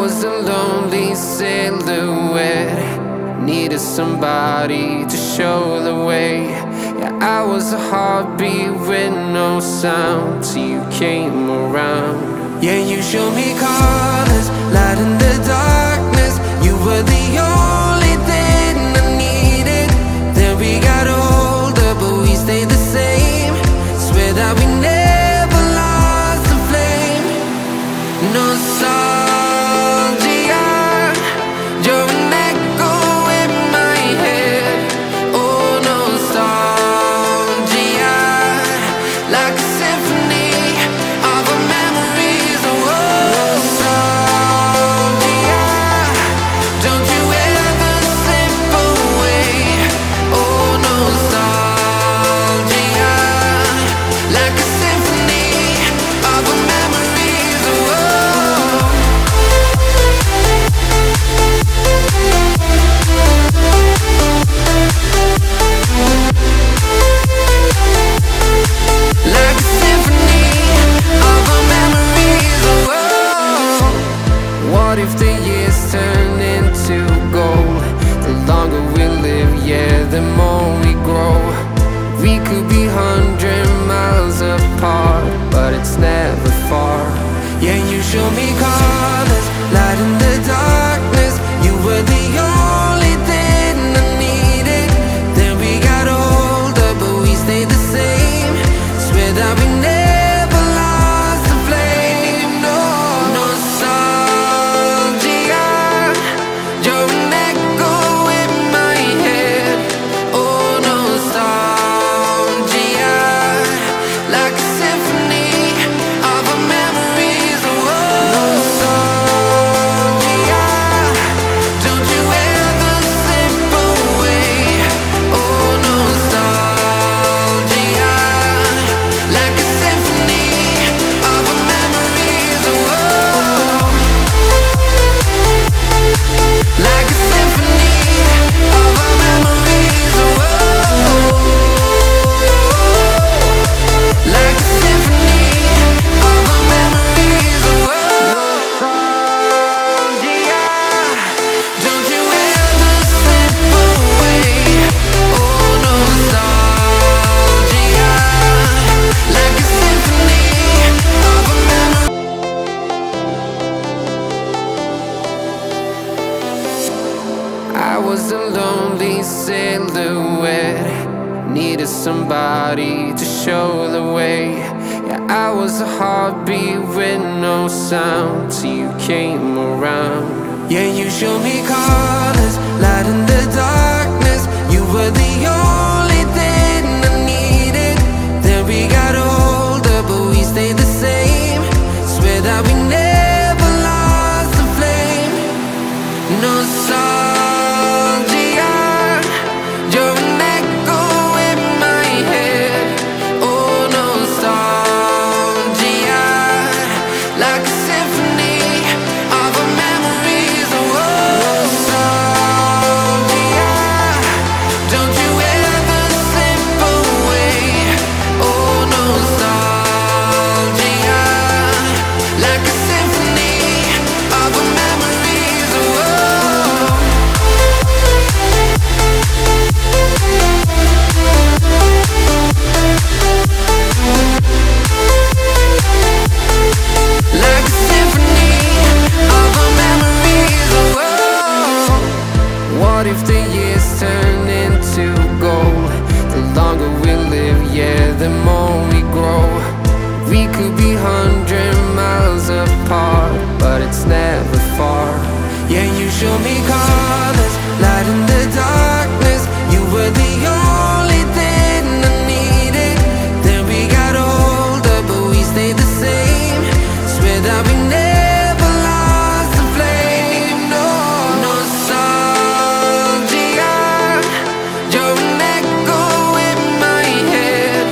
was a lonely silhouette, needed somebody to show the way. Yeah, I was a heartbeat with no sound till you came around. Yeah, you showed me colors, light in the darkness. You were the only thing I needed. Then we got older, but we stayed the same. Swear that we never lost the flame. Nostalgia, you're an echo in my head. Oh, nostalgia, like a symphony of our memories. Oh, nostalgia, don't you ever slip away. Oh, nostalgia, like a symphony of our memories. Oh, like a symphony of our memories. Oh, what if the years turn into gold? The longer we live, yeah, the more we grow. We could be 100 miles apart, but it's never far. Yeah, you show me colors, light in the darkness. You were the only thing I needed. Then we got older, but we stayed the same. Swear that we never lost the flame. No, nostalgia, you're an echo in my head. Oh, nostalgia, like a symphony of our memories. Oh, nostalgia, don't you ever slip away. Oh, nostalgia, like a symphony of our memories. Oh, like a symphony of our memories. Oh, like a symphony of our memories. Oh, nostalgia, don't you ever slip away. Oh, nostalgia, like a symphony of our memories. I was a lonely silhouette, needed somebody to show the way. Yeah, I was a heartbeat with no sound till you came around. Yeah, you showed me colors, light in the darkness. You were the only thing I needed. Then we got older, but we stayed the same. Swear that we never lost the flame. Nostalgia, you're an echo in my head. Oh, nostalgia, like a symphony of our memories. Oh, nostalgia, don't you ever slip away. Oh, nostalgia, like a symphony of our memories. Oh, like a symphony of our memories. Oh, what if the years turn into gold? The longer we live, yeah, the more we grow. We could be 100 miles apart, but it's never far. Yeah, you show me colors, light in the darkness. You were the only thing I needed. Then we got older, but we stayed the same. Swear that we never lost the flame. No, nostalgia, you're an echo in my head.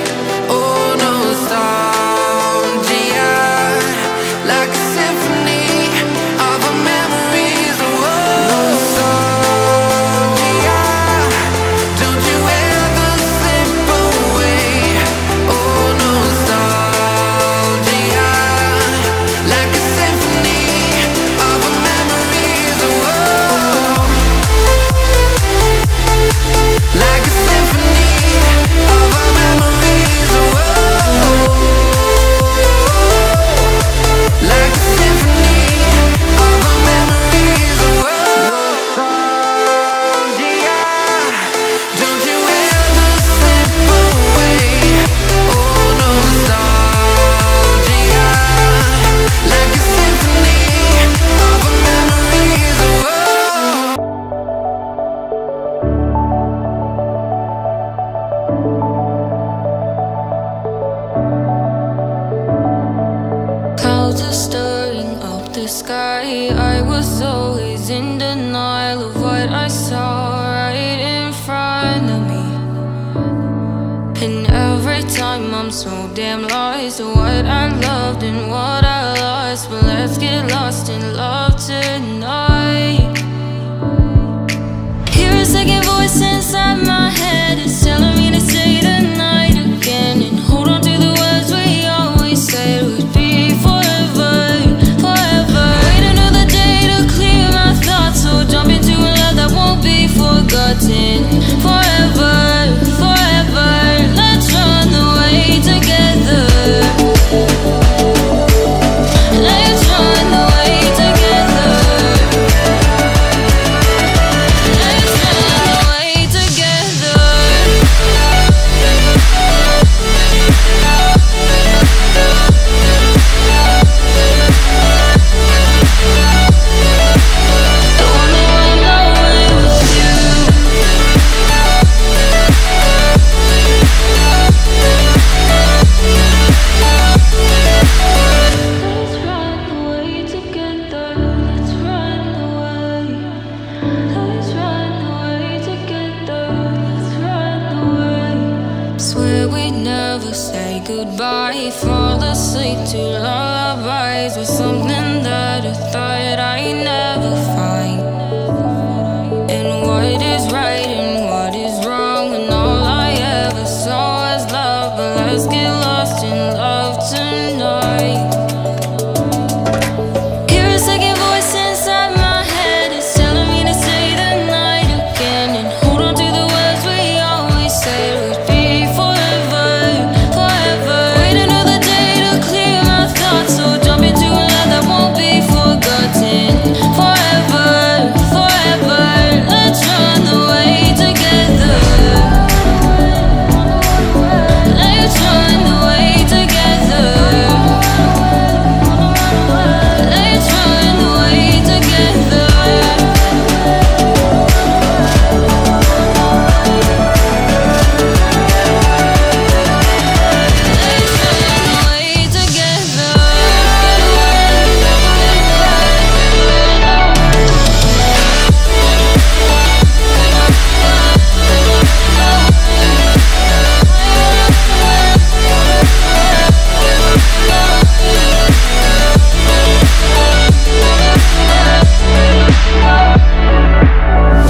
Oh, clouds are stirring up the sky. I was always in denial of what I saw right in front of me. And every time I'm so damn lost to what I loved and what I lost. But let's get lost in love tonight. Hear a second voice inside my head. It's telling me to stay the night again and hold on to the words we always said would be forever, forever. Wait another day to clear my thoughts, so jump into a love that won't be forgotten. Forever, forever. Let's run away together. Let's run away together. Let's run away together. I wanna run away with you. Let's run away together. Let's run away. Let's run away together. Let's run away. Swear we'd never say goodbye. Fall asleep to lullabies with something that I thought I'd never find. And what is right and what is wrong, and all I ever saw was love. But let's get lost in love tonight. Hear a second voice inside my head. It's telling me to stay the night again and hold on to the words we always said would be forever, forever. Wait another day to clear my thoughts, so jump into a love that won't be forgotten. Forever, forever. Let's run away together. Let's run away together. Let's run away together. Let's run away together.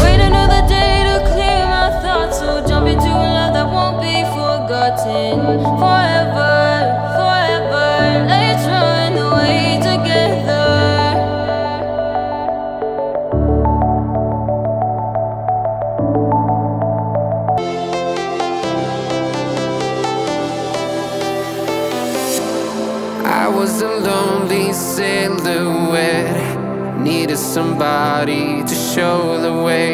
Wait another day to clear my thoughts, so jump into a love that won't be forgotten. Forever, forever. Let's run away together. I was a lonely silhouette, needed somebody to show the way.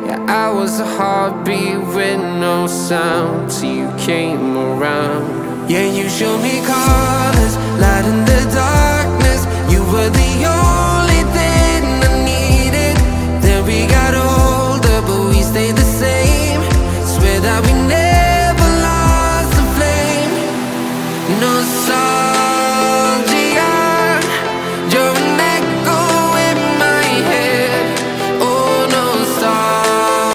Yeah, I was a heartbeat with no sound till you came around. Yeah, you showed me colors, light in the darkness. You were the only thing I needed. Then we got older, but we stayed the same. Swear that we never lost the flame. No sorry.